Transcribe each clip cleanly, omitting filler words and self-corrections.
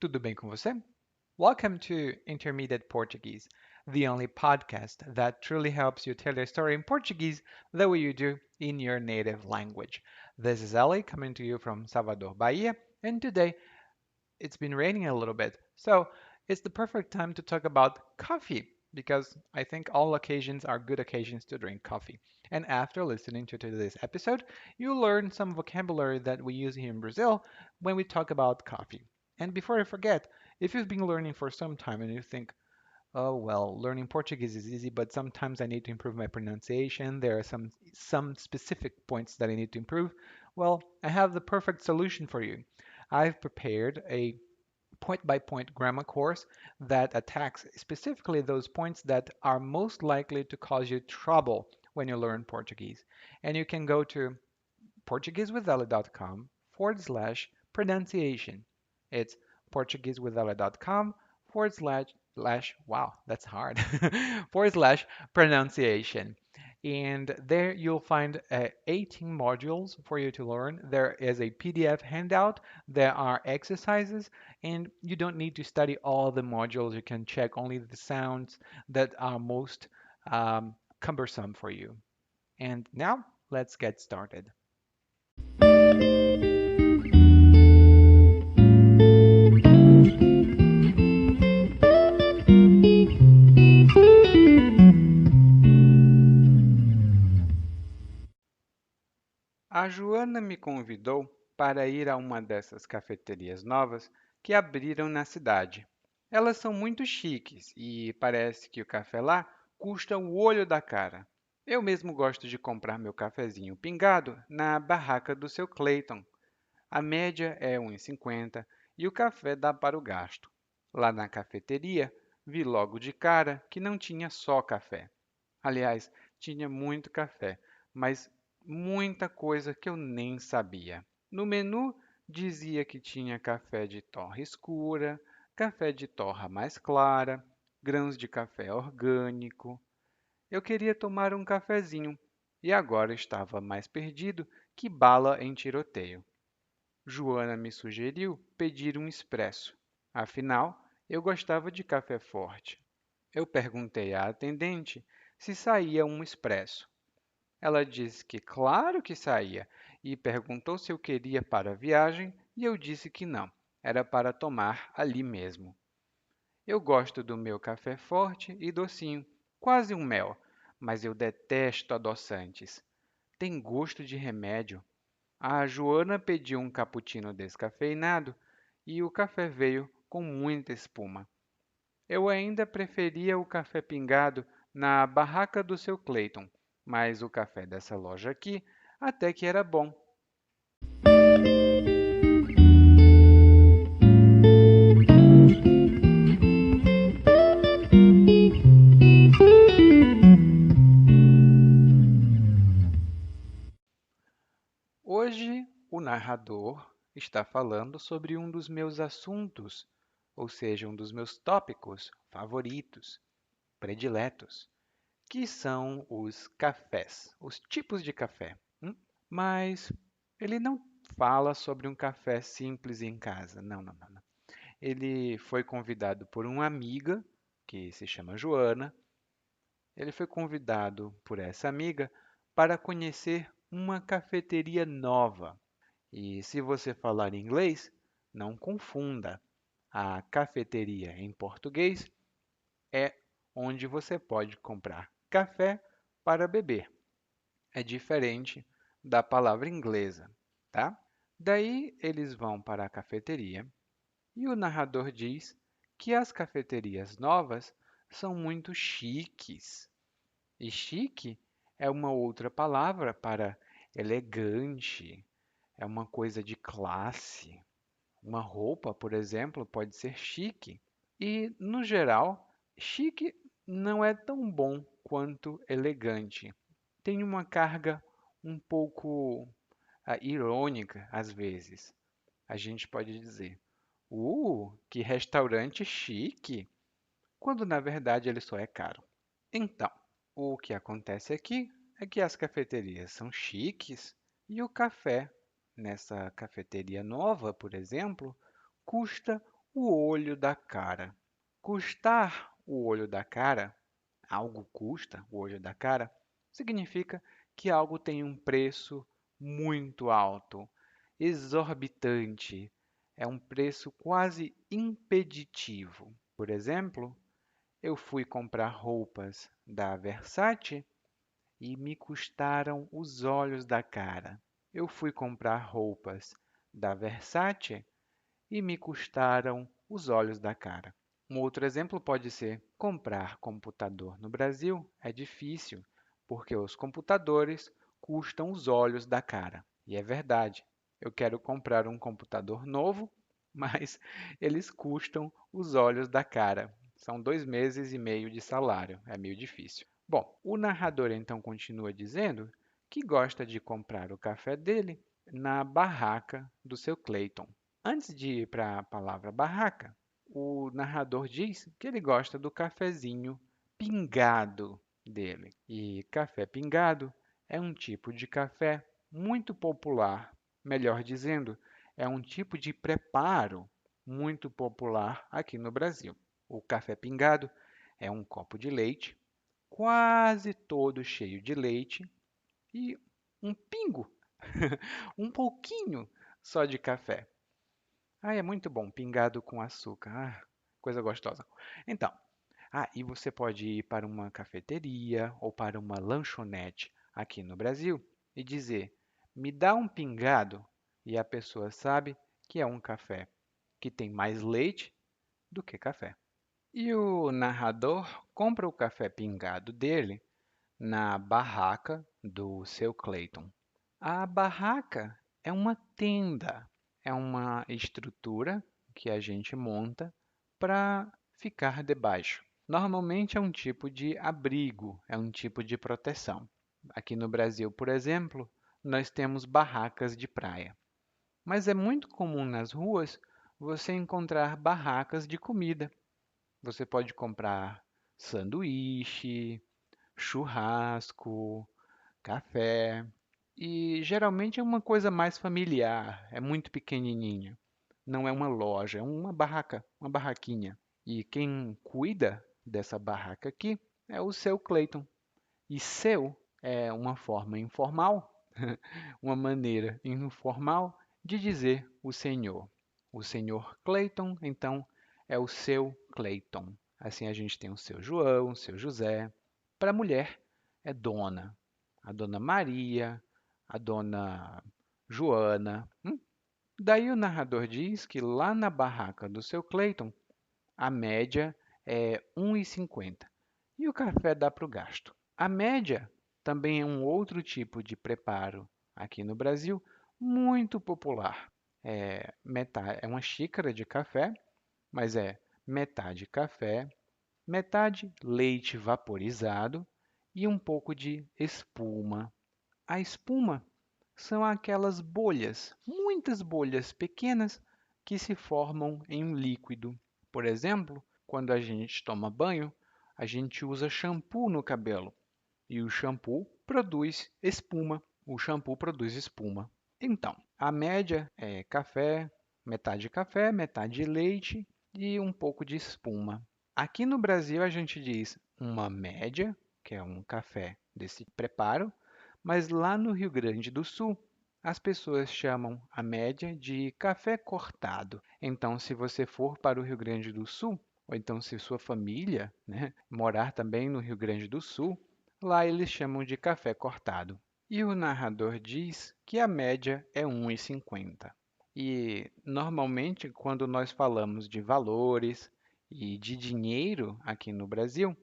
Tudo bem com você? Welcome to Intermediate Portuguese, the only podcast that truly helps you tell your story in Portuguese the way you do in your native language. This is Ali coming to you from Salvador, Bahia, and today it's been raining a little bit. So it's the perfect time to talk about coffee because I think all occasions are good occasions to drink coffee. And after listening to today's episode, you'll learn some vocabulary that we use here in Brazil when we talk about coffee. And before I forget, if you've been learning for some time and you think, oh well, learning Portuguese is easy, but sometimes I need to improve my pronunciation. There are some specific points that I need to improve. Well, I have the perfect solution for you. I've prepared a point by point grammar course that attacks specifically those points that are most likely to cause you trouble when you learn Portuguese. And you can go to portuguesewithella.com/pronunciation. It's portuguesewithella.com wow, that's hard, /pronunciation. And there you'll find 18 modules for you to learn. There is a PDF handout, there are exercises, and you don't need to study all the modules. You can check only the sounds that are most cumbersome for you. And now let's get started. A Joana me convidou para ir a uma dessas cafeterias novas que abriram na cidade. Elas são muito chiques e parece que o café lá custa o olho da cara. Eu mesmo gosto de comprar meu cafezinho pingado na barraca do seu Clayton. A média é 1,50 e o café dá para o gasto. Lá na cafeteria, vi logo de cara que não tinha só café. Aliás, tinha muito café, mas muita coisa que eu nem sabia. No menu dizia que tinha café de torra escura, café de torra mais clara, grãos de café orgânico. Eu queria tomar um cafezinho e agora estava mais perdido que bala em tiroteio. Joana me sugeriu pedir um expresso. Afinal, eu gostava de café forte. Eu perguntei à atendente se saía um expresso. Ela disse que claro que saía e perguntou se eu queria para a viagem e eu disse que não, era para tomar ali mesmo. Eu gosto do meu café forte e docinho, quase um mel, mas eu detesto adoçantes. Tem gosto de remédio. A Joana pediu um cappuccino descafeinado e o café veio com muita espuma. Eu ainda preferia o café pingado na barraca do seu Clayton, mas o café dessa loja aqui até que era bom. Hoje, o narrador está falando sobre um dos meus assuntos, ou seja, um dos meus tópicos favoritos, prediletos, que são os cafés, os tipos de café. Mas ele não fala sobre um café simples em casa. Não, não, não, não. Ele foi convidado por uma amiga, que se chama Joana. Ele foi convidado por essa amiga para conhecer uma cafeteria nova. E se você falar inglês, não confunda. A cafeteria em português é onde você pode comprar café para beber. É diferente da palavra inglesa, tá? Daí eles vão para a cafeteria e o narrador diz que as cafeterias novas são muito chiques. E chique é uma outra palavra para elegante, é uma coisa de classe. Uma roupa, por exemplo, pode ser chique. E, no geral, chique não é tão bom quanto elegante. Tem uma carga um pouco irônica às vezes. A gente pode dizer: que restaurante chique! Quando na verdade ele só é caro. Então, o que acontece aqui é que as cafeterias são chiques e o café nessa cafeteria nova, por exemplo, custa O olho da cara. Custar o olho da cara, algo custa o olho da cara, significa que algo tem um preço muito alto, exorbitante. É um preço quase impeditivo. Por exemplo, eu fui comprar roupas da Versace e me custaram os olhos da cara. Eu fui comprar roupas da Versace e me custaram os olhos da cara. Um outro exemplo pode ser: comprar computador no Brasil é difícil, porque os computadores custam os olhos da cara. E é verdade. Eu quero comprar um computador novo, mas eles custam os olhos da cara. São 2 meses e meio de salário. É meio difícil. Bom, o narrador então continua dizendo que gosta de comprar o café dele na barraca do seu Clayton. Antes de ir para a palavra barraca, o narrador diz que ele gosta do cafezinho pingado dele. E café pingado é um tipo de café muito popular, melhor dizendo, é um tipo de preparo muito popular aqui no Brasil. O café pingado é um copo de leite, quase todo cheio de leite, e um pingo, um pouquinho só de café. Ah, é muito bom, pingado com açúcar. Ah, coisa gostosa. Então, e você pode ir para uma cafeteria ou para uma lanchonete aqui no Brasil e dizer: me dá um pingado, e a pessoa sabe que é um café que tem mais leite do que café. E o narrador compra o café pingado dele na barraca do seu Clayton. A barraca é uma tenda, é uma estrutura que a gente monta para ficar debaixo. Normalmente é um tipo de abrigo, é um tipo de proteção. Aqui no Brasil, por exemplo, nós temos barracas de praia. Mas é muito comum nas ruas você encontrar barracas de comida. Você pode comprar sanduíche, churrasco, café. E geralmente é uma coisa mais familiar, é muito pequenininha. Não é uma loja, é uma barraca, uma barraquinha. E quem cuida dessa barraca aqui é o seu Clayton. E seu é uma forma informal, uma maneira informal de dizer o senhor. O senhor Clayton, então, é o seu Clayton. Assim a gente tem o seu João, o seu José. Para a mulher, é dona. A dona Maria, a dona Joana. Daí o narrador diz que lá na barraca do seu Clayton, a média é 1,50 e o café dá para o gasto. A média também é um outro tipo de preparo aqui no Brasil, muito popular. É uma xícara de café, mas é metade café, metade leite vaporizado e um pouco de espuma. A espuma são aquelas bolhas, muitas bolhas pequenas que se formam em um líquido. Por exemplo, quando a gente toma banho, a gente usa shampoo no cabelo e o shampoo produz espuma. O shampoo produz espuma. Então, a média é café, metade leite e um pouco de espuma. Aqui no Brasil a gente diz uma média, que é um café desse preparo, mas lá no Rio Grande do Sul as pessoas chamam a média de café cortado. Então, se você for para o Rio Grande do Sul, ou então se sua família, né, morar também no Rio Grande do Sul, lá eles chamam de café cortado. E o narrador diz que a média é 1,50. E normalmente, quando nós falamos de valores e de dinheiro aqui no Brasil,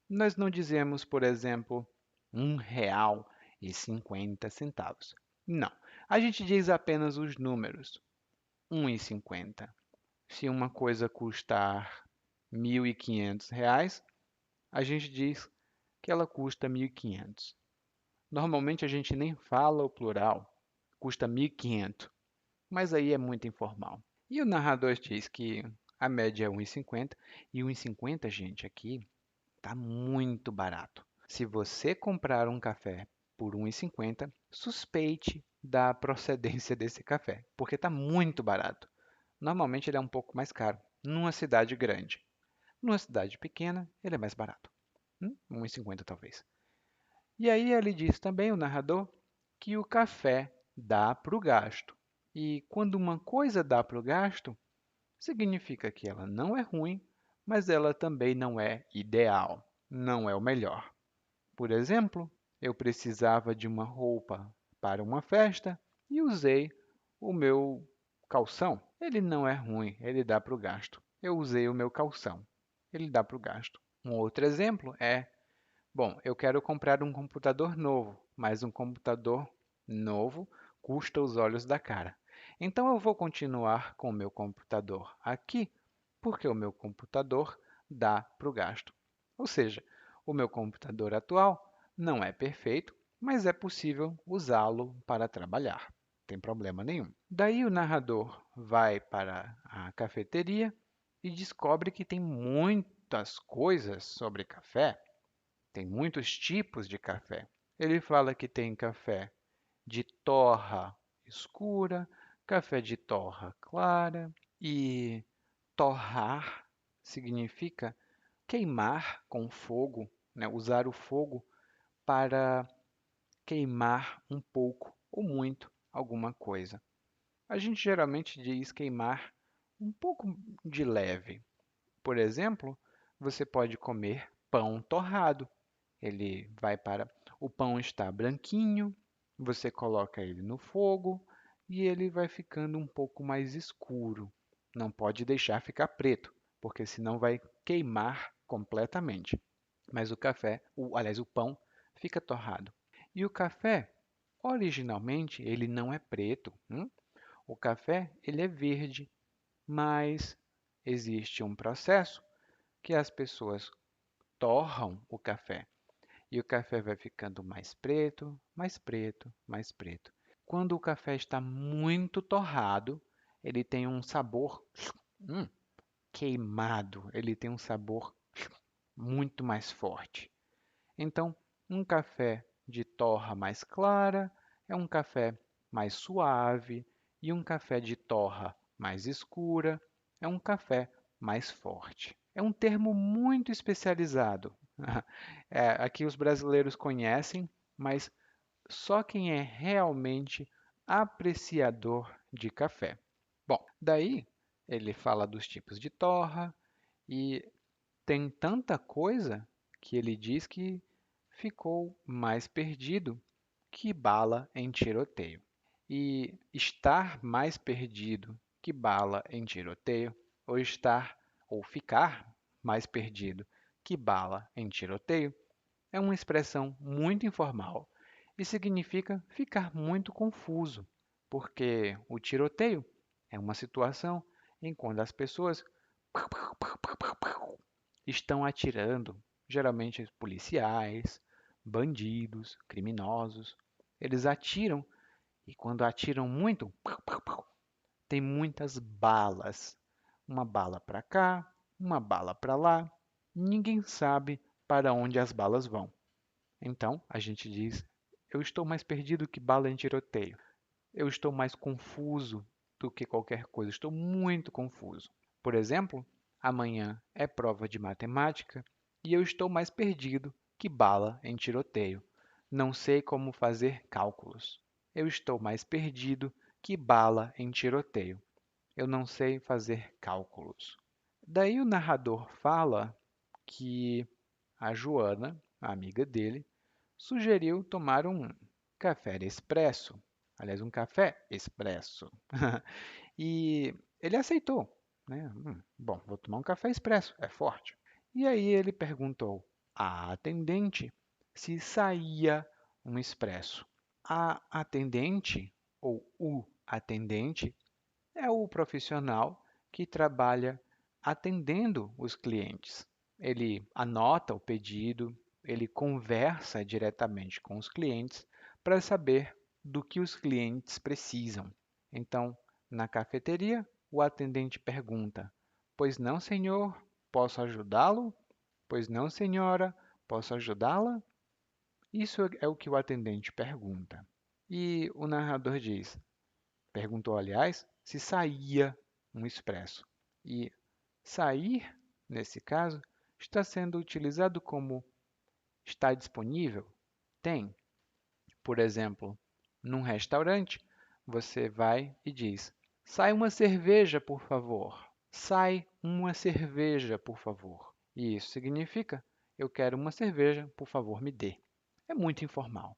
nós não dizemos, por exemplo, R$ 1,50. Não, a gente diz apenas os números. 1,50. Se uma coisa custar R$ 1.500, a gente diz que ela custa 1.500. Normalmente a gente nem fala o plural, custa 1.500, mas aí é muito informal. E o narrador diz que a média é 1,50 e 1,50, gente, aqui tá muito barato. Se você comprar um café por 1,50, suspeite da procedência desse café, porque está muito barato. Normalmente ele é um pouco mais caro. numa cidade grande. Numa cidade pequena, ele é mais barato. 1,50 talvez. E aí ele diz também, o narrador, que o café dá para o gasto. E quando uma coisa dá para o gasto, significa que ela não é ruim, mas ela também não é ideal, não é o melhor. Por exemplo, eu precisava de uma roupa para uma festa e usei o meu calção. Ele não é ruim, ele dá para o gasto. Eu usei o meu calção, ele dá para o gasto. Um outro exemplo é, bom, eu quero comprar um computador novo, mas um computador novo custa os olhos da cara. Então eu vou continuar com o meu computador aqui, porque o meu computador dá para o gasto. Ou seja, o meu computador atual não é perfeito, mas é possível usá-lo para trabalhar. Não tem problema nenhum. Daí o narrador vai para a cafeteria e descobre que tem muitas coisas sobre café. Tem muitos tipos de café. Ele fala que tem café de torra escura, café de torra clara e torrar significa queimar com fogo, né? Usar o fogo para queimar um pouco ou muito alguma coisa. A gente geralmente diz queimar um pouco de leve. Por exemplo, você pode comer pão torrado. Ele vai para. O pão está branquinho, você coloca ele no fogo e ele vai ficando um pouco mais escuro. Não pode deixar ficar preto, porque senão vai queimar completamente. Mas o café, aliás, o pão, fica torrado. E o café, originalmente, ele não é preto. O café, ele é verde, mas existe um processo que as pessoas torram o café. E o café vai ficando mais preto, mais preto, mais preto. Quando o café está muito torrado, ele tem um sabor hum, queimado, ele tem um sabor muito mais forte. Então, um café de torra mais clara é um café mais suave, e um café de torra mais escura é um café mais forte. É um termo muito especializado. Aqui os brasileiros conhecem, mas só quem é realmente apreciador de café. Bom, daí ele fala dos tipos de torra e tem tanta coisa que ele diz que ficou mais perdido que bala em tiroteio. E estar mais perdido que bala em tiroteio, ou estar ou ficar mais perdido que bala em tiroteio, é uma expressão muito informal e significa ficar muito confuso, porque o tiroteio é uma situação em quando as pessoas estão atirando, geralmente policiais, bandidos, criminosos. Eles atiram e quando atiram muito, tem muitas balas. Uma bala para cá, uma bala para lá. Ninguém sabe para onde as balas vão. Então, a gente diz: eu estou mais perdido que bala em tiroteio. Eu estou mais confuso do que qualquer coisa. Estou muito confuso. Por exemplo, amanhã é prova de matemática e eu estou mais perdido que bala em tiroteio. Não sei como fazer cálculos. Eu estou mais perdido que bala em tiroteio. Eu não sei fazer cálculos. Daí o narrador fala que a Joana, a amiga dele, sugeriu tomar um café expresso. Aliás, um café expresso. E ele aceitou, né? Bom, vou tomar um café expresso, é forte. E aí ele perguntou à atendente se saía um expresso. A atendente, ou o atendente, é o profissional que trabalha atendendo os clientes. Ele anota o pedido, ele conversa diretamente com os clientes para saber do que os clientes precisam. Então, na cafeteria, o atendente pergunta: Pois não, senhor, posso ajudá-lo? Pois não, senhora, posso ajudá-la? Isso é o que o atendente pergunta. E o narrador diz: Perguntou, aliás, se saía um expresso. E Sair, nesse caso, está sendo utilizado como está disponível? Tem. Por exemplo, num restaurante, você vai e diz: sai uma cerveja, por favor. Sai uma cerveja, por favor. E isso significa: eu quero uma cerveja, por favor, me dê. É muito informal.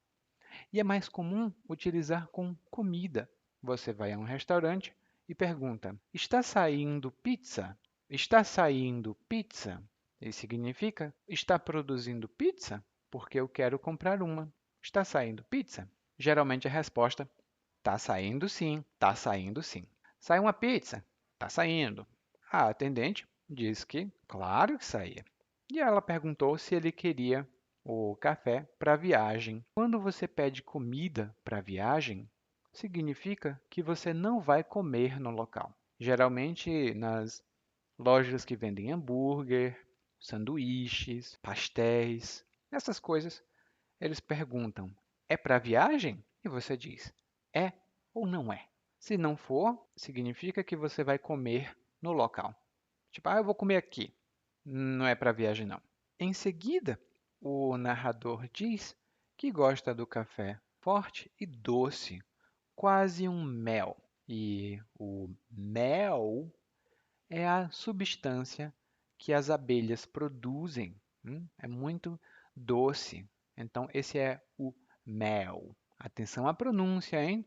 E é mais comum utilizar com comida. Você vai a um restaurante e pergunta: está saindo pizza? Está saindo pizza? Isso significa: está produzindo pizza? Porque eu quero comprar uma. Está saindo pizza? Geralmente a resposta: está saindo sim, está saindo sim. Sai uma pizza? Está saindo. A atendente disse que, claro que saía. E ela perguntou se ele queria o café para a viagem. Quando você pede comida para a viagem, significa que você não vai comer no local. Geralmente nas lojas que vendem hambúrguer, sanduíches, pastéis, essas coisas, eles perguntam: é para viagem? E você diz: é ou não é? Se não for, significa que você vai comer no local. Tipo, eu vou comer aqui. Não é para viagem, não. Em seguida, o narrador diz que gosta do café forte e doce, quase um mel. E o mel é a substância que as abelhas produzem. É muito doce. Então, esse é o mel. Atenção à pronúncia, hein?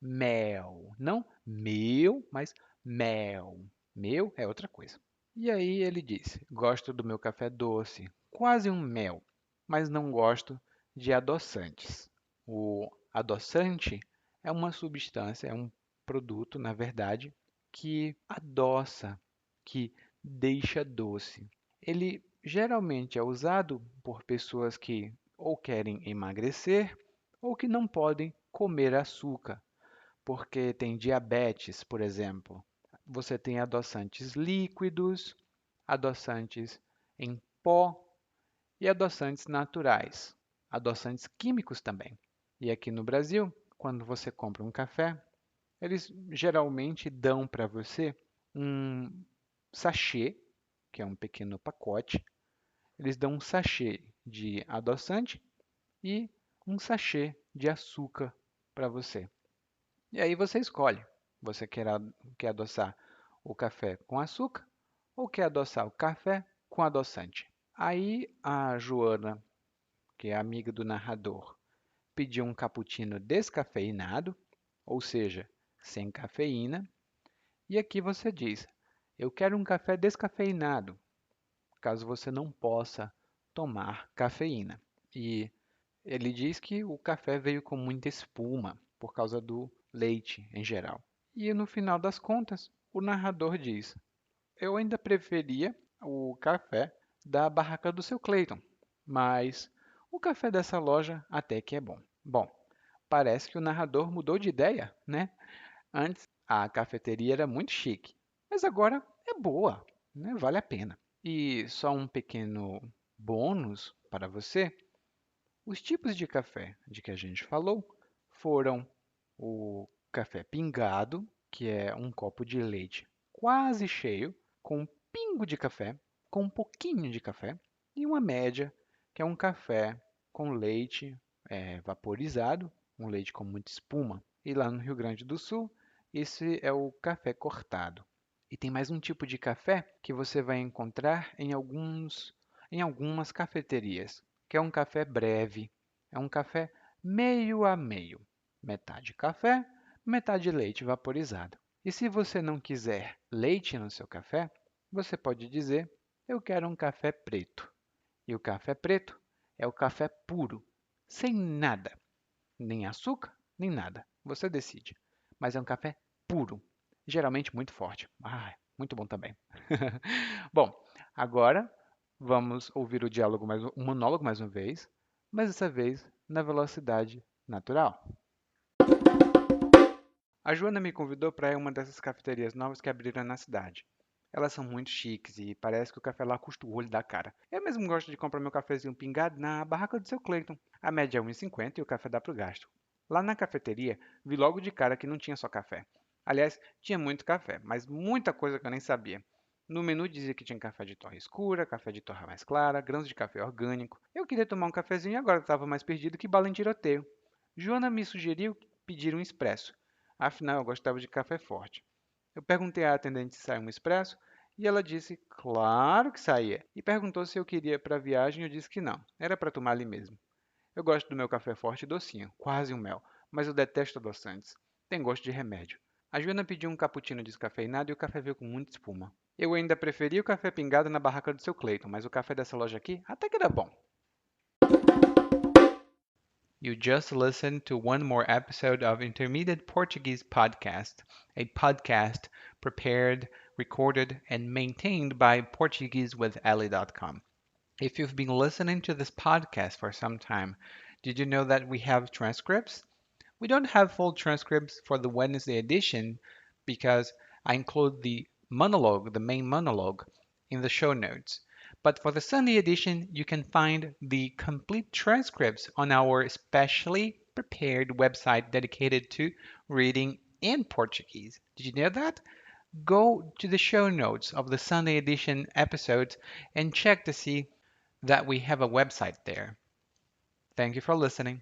Mel. Não meu, mas mel. Meu é outra coisa. E aí ele disse: gosto do meu café doce, quase um mel, mas não gosto de adoçantes. O adoçante é uma substância, é um produto, na verdade, que adoça, que deixa doce. Ele geralmente é usado por pessoas que ou querem emagrecer ou que não podem comer açúcar, porque tem diabetes, por exemplo. Você tem adoçantes líquidos, adoçantes em pó e adoçantes naturais, adoçantes químicos também. E aqui no Brasil, quando você compra um café, eles geralmente dão para você um sachê, que é um pequeno pacote. Eles dão um sachê de adoçante e um sachê de açúcar para você. E aí você escolhe. Você quer adoçar o café com açúcar ou quer adoçar o café com adoçante? Aí a Joana, que é amiga do narrador, pediu um cappuccino descafeinado, ou seja, sem cafeína. E aqui você diz: eu quero um café descafeinado, caso você não possa tomar cafeína. E ele diz que o café veio com muita espuma por causa do leite em geral. E no final das contas, o narrador diz: eu ainda preferia o café da barraca do seu Clayton, mas o café dessa loja até que é bom. Bom, parece que o narrador mudou de ideia, né? Antes a cafeteria era muito chique, mas agora é boa, né? Vale a pena. E só um pequeno bônus para você: os tipos de café de que a gente falou foram o café pingado, que é um copo de leite quase cheio, com um pingo de café, com um pouquinho de café, e uma média, que é um café com leite vaporizado, um leite com muita espuma. E lá no Rio Grande do Sul, esse é o café cortado. E tem mais um tipo de café que você vai encontrar em algumas cafeterias, que é um café breve. É um café meio a meio. Metade café, metade leite vaporizado. E se você não quiser leite no seu café, você pode dizer: eu quero um café preto. E o café preto é o café puro, sem nada, nem açúcar, nem nada. Você decide. Mas é um café puro, geralmente muito forte. Muito bom também. Bom, agora vamos ouvir o monólogo mais uma vez, mas dessa vez na velocidade natural. A Joana me convidou para ir a uma dessas cafeterias novas que abriram na cidade. Elas são muito chiques e parece que o café lá custa o olho da cara. Eu mesmo gosto de comprar meu cafezinho pingado na barraca do seu Cleiton. A média é 1,50 e o café dá pro gasto. Lá na cafeteria, vi logo de cara que não tinha só café. Aliás, tinha muito café, mas muita coisa que eu nem sabia. No menu dizia que tinha café de torra escura, café de torra mais clara, grãos de café orgânico. Eu queria tomar um cafezinho e agora estava mais perdido que bala em tiroteio. Joana me sugeriu pedir um expresso. Afinal, eu gostava de café forte. Eu perguntei à atendente se saía um expresso e ela disse claro que saía. E perguntou se eu queria para a viagem e eu disse que não. Era para tomar ali mesmo. Eu gosto do meu café forte e docinho, quase um mel, mas eu detesto adoçantes. Tem gosto de remédio. A Joana pediu um cappuccino descafeinado e o café veio com muita espuma. Eu ainda preferia o café pingado na barraca do seu Cleiton, mas o café dessa loja aqui até que era bom. You just listened to one more episode of Intermediate Portuguese Podcast, a podcast prepared, recorded, and maintained by PortugueseWithEli.com. If you've been listening to this podcast for some time, did you know that we have transcripts? We don't have full transcripts for the Wednesday edition because I include the monologue, the main monologue, in the show notes. But for the Sunday edition, you can find the complete transcripts on our specially prepared website dedicated to reading in Portuguese. Did you know that? Go to the show notes of the Sunday edition episodes and check to see that we have a website there. Thank you for listening.